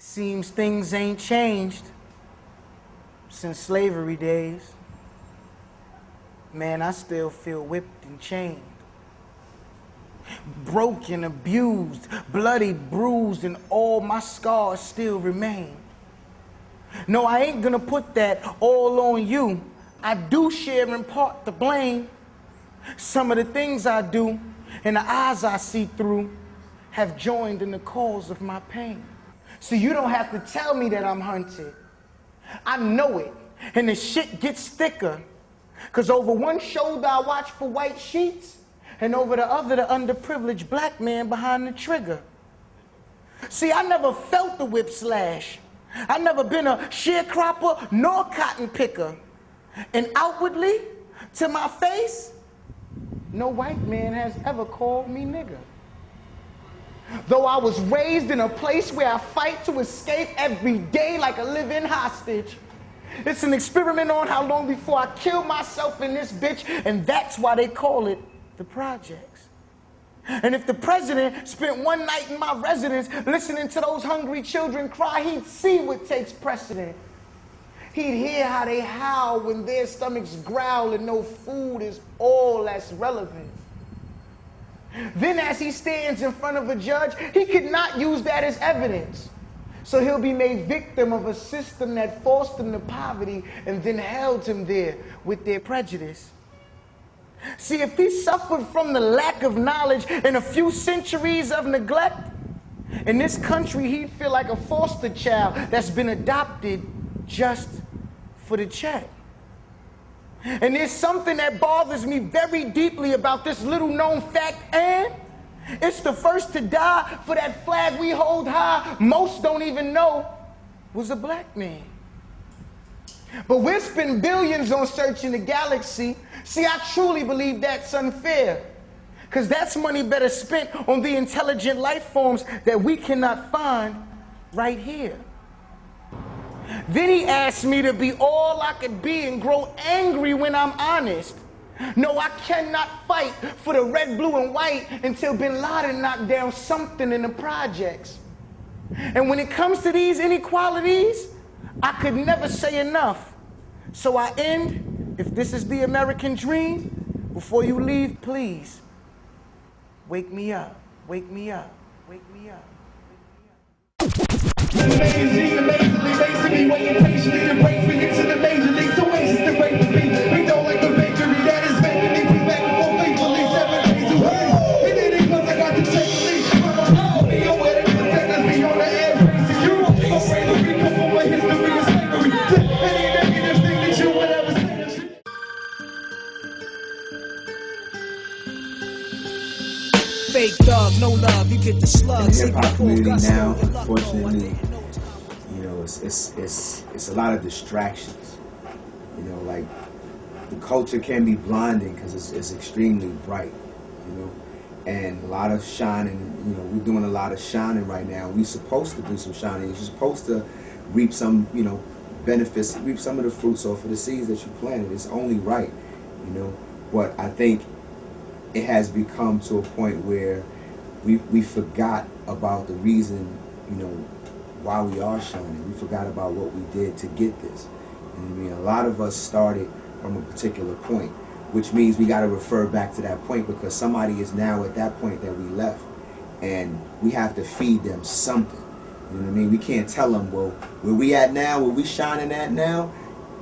Seems things ain't changed since slavery days. Man, I still feel whipped and chained. Broken, abused, bloody, bruised, and all my scars still remain. No, I ain't gonna put that all on you. I do share in part the blame. Some of the things I do and the eyes I see through have joined in the cause of my pain. So you don't have to tell me that I'm hunted. I know it, and the shit gets thicker. Cause over one shoulder I watch for white sheets, and over the other the underprivileged black man behind the trigger. See, I never felt the whip slash. I never been a sharecropper nor cotton picker. And outwardly, to my face, no white man has ever called me nigger. Though I was raised in a place where I fight to escape every day like a living hostage. It's an experiment on how long before I kill myself in this bitch, and that's why they call it the projects. And if the president spent one night in my residence listening to those hungry children cry, he'd see what takes precedent. He'd hear how they howl when their stomachs growl and no food is all that's relevant. Then as he stands in front of a judge, he could not use that as evidence. So he'll be made victim of a system that forced him to poverty and then held him there with their prejudice. See, if he suffered from the lack of knowledge and a few centuries of neglect, in this country he'd feel like a foster child that's been adopted just for the check. And there's something that bothers me very deeply about this little known fact, and it's the first to die for that flag we hold high most don't even know was a black man. But we're spending billions on searching the galaxy. See, I truly believe that's unfair, because that's money better spent on the intelligent life forms that we cannot find right here. Then he asked me to be all I could be and grow angry when I'm honest. No, I cannot fight for the red, blue, and white until Bin Laden knocked down something in the projects. And when it comes to these inequalities, I could never say enough. So I end, if this is the American dream, before you leave, please, wake me up, wake me up, wake me up. Amazing, amazingly waiting patiently to break me into the major leagues. So ways to break with me. We don't like the victory that is making me be back for faithfully 7 days away. And it ain't cause I got to take a leap. Be aware that the fact that's beyond the air race. You afraid to become from a history of slavery. Any negative thing that you would ever say. Fake thug, no love, you get the slugs. In the hip hop community now, unfortunately, you know, it's a lot of distractions. You know, like the culture can be blinding because it's extremely bright. You know, and a lot of shining. You know, we're doing a lot of shining right now. We're supposed to do some shining. You're supposed to reap some, you know, benefits, reap some of the fruits off of the seeds that you planted. It's only right, you know. But I think it has become to a point where we forgot about the reason, you know, why we are shining. We forgot about what we did to get this. And I mean, a lot of us started from a particular point, which means we got to refer back to that point because somebody is now at that point that we left, and we have to feed them something. You know what I mean? We can't tell them, well, where we at now, where we shining at now,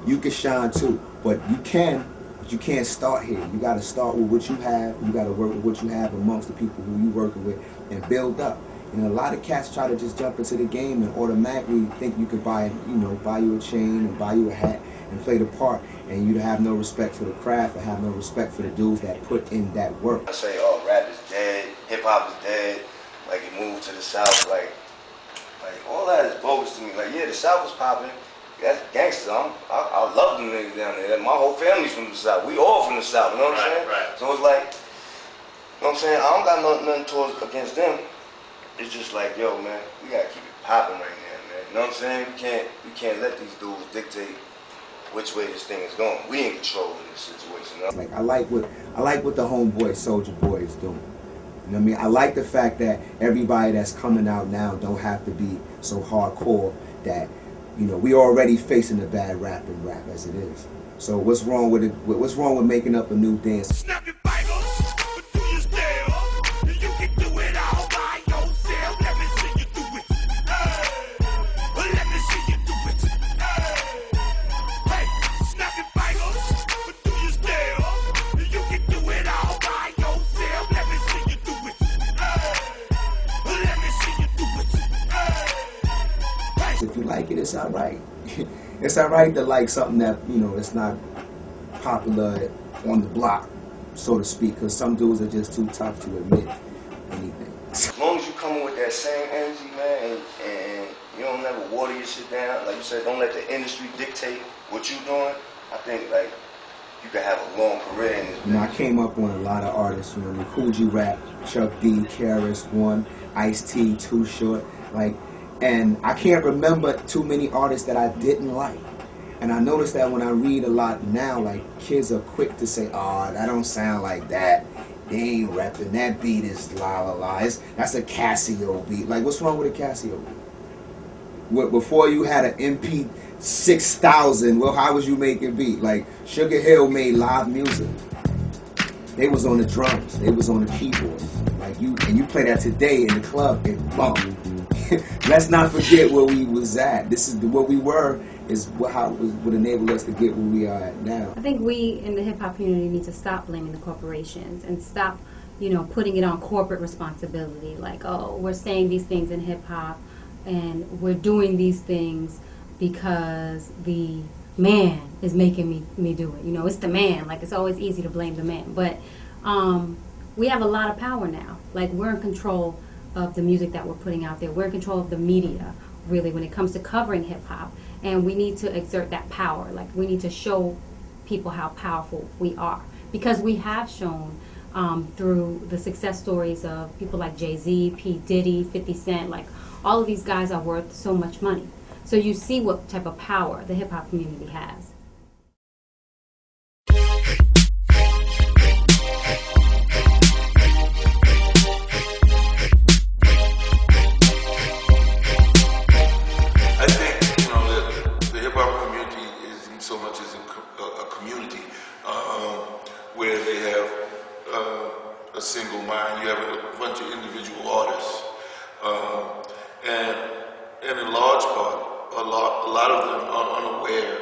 you can shine too. But you can. But you can't start here. You got to start with what you have. You got to work with what you have amongst the people who you working with and build up. And a lot of cats try to just jump into the game and automatically think you could buy, you know, buy you a chain and buy you a hat and play the part, and you have no respect for the craft and have no respect for the dudes that put in that work. I say, oh, rap is dead, hip hop is dead. Like it moved to the South, like all that is bogus to me. Like, yeah, the South was popping. That's gangsters. I love them niggas down there. My whole family's from the South. We all from the South, you know what I'm saying? Right. So it's like, you know what I'm saying? I don't got nothing towards against them. It's just like, yo, man, we gotta keep it popping right now, man. You know what I'm saying? We can't let these dudes dictate which way this thing is going. We in control of this situation. You know? Like I like what the homeboy Soulja Boy is doing. You know what I mean? I like the fact that everybody that's coming out now don't have to be so hardcore that, you know, we already facing a bad rap as it is. So what's wrong with it? What's wrong with making up a new dance? Snap your fingers, but do you still? You can do it all by yourself. Let me see you do it. Let me see you do it. Hey, snap your fingers, but do you still? You can do it all by yourself. Let me see you do it. Let me see you do it. If you like it, it's all right. It's all right to like something that, you know, it's not popular on the block, so to speak, because some dudes are just too tough to admit anything. As long as you come in with that same energy, man, and you don't never water your shit down, like you said, don't let the industry dictate what you're doing, I think, like, you can have a long career in this. You know, I came up on a lot of artists, you know, the Cool G Rap, Chuck D, Karis, One, Ice-T, Too Short, like, and I can't remember too many artists that I didn't like. And I noticed that when I read a lot now, like, kids are quick to say, oh, that don't sound like that. They ain't rapping. That beat is la la la. That's a Casio beat. Like, what's wrong with a Casio beat? Before you had an MP 6000, well, how was you making beat? Like, Sugar Hill made live music. They was on the drums. They was on the keyboard. Like, you play that today in the club, it bump. Let's not forget where we was at. This is what we were, is how it would enable us to get where we are at now. I think we in the hip hop community need to stop blaming the corporations and stop, you know, putting it on corporate responsibility. Like, oh, we're saying these things in hip hop and we're doing these things because the man is making me do it. You know, it's the man. Like, it's always easy to blame the man. But we have a lot of power now. Like, we're in control of the music that we're putting out there. We're in control of the media, really, when it comes to covering hip-hop. And we need to exert that power. Like, we need to show people how powerful we are. Because we have shown through the success stories of people like Jay-Z, P. Diddy, 50 Cent, like, all of these guys are worth so much money. So you see what type of power the hip-hop community has. Where they have a single mind, you have a bunch of individual artists, and in large part, a lot of them are unaware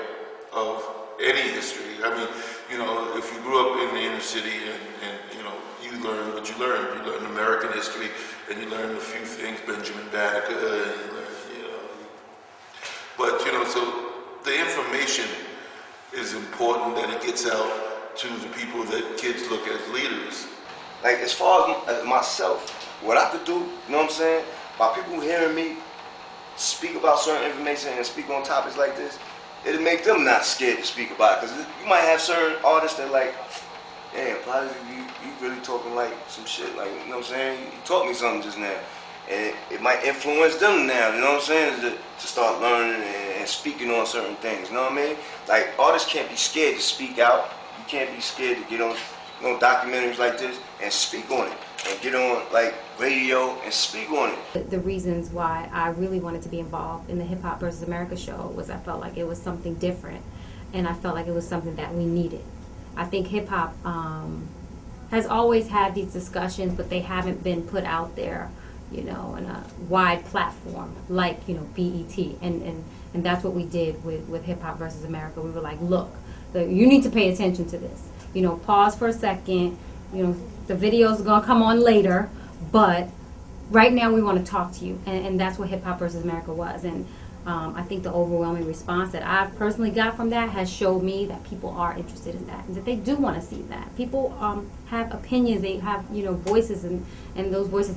of any history. I mean, you know, if you grew up in the inner city and you know, you learn what you learn. You learn American history, and you learn a few things, Benjamin Banneker, and you learn, you know. But you know, so the information is important that it gets out to the people that kids look as leaders. Like, as far as myself, what I could do, you know what I'm saying, by people hearing me speak about certain information and speak on topics like this, it'll make them not scared to speak about it. Because you might have certain artists that like, damn, probably you really talking like some shit, like, you know what I'm saying, you taught me something just now. And it might influence them now, you know what I'm saying, to start learning and speaking on certain things, you know what I mean? Like, artists can't be scared to speak out. You can't be scared to get on, you know, documentaries like this and speak on it, and get on like radio and speak on it. The reasons why I really wanted to be involved in the Hip Hop versus America show was I felt like it was something different, and I felt like it was something that we needed. I think hip hop has always had these discussions, but they haven't been put out there, you know, in a wide platform like, you know, BET, and that's what we did with Hip Hop versus America. We were like, look, you need to pay attention to this. You know, pause for a second. You know, the videos are gonna come on later, but right now we want to talk to you, and that's what Hip Hop versus America was. And I think the overwhelming response that I've personally got from that has showed me that people are interested in that, and that they do want to see that. People have opinions, they have, you know, voices, and those voices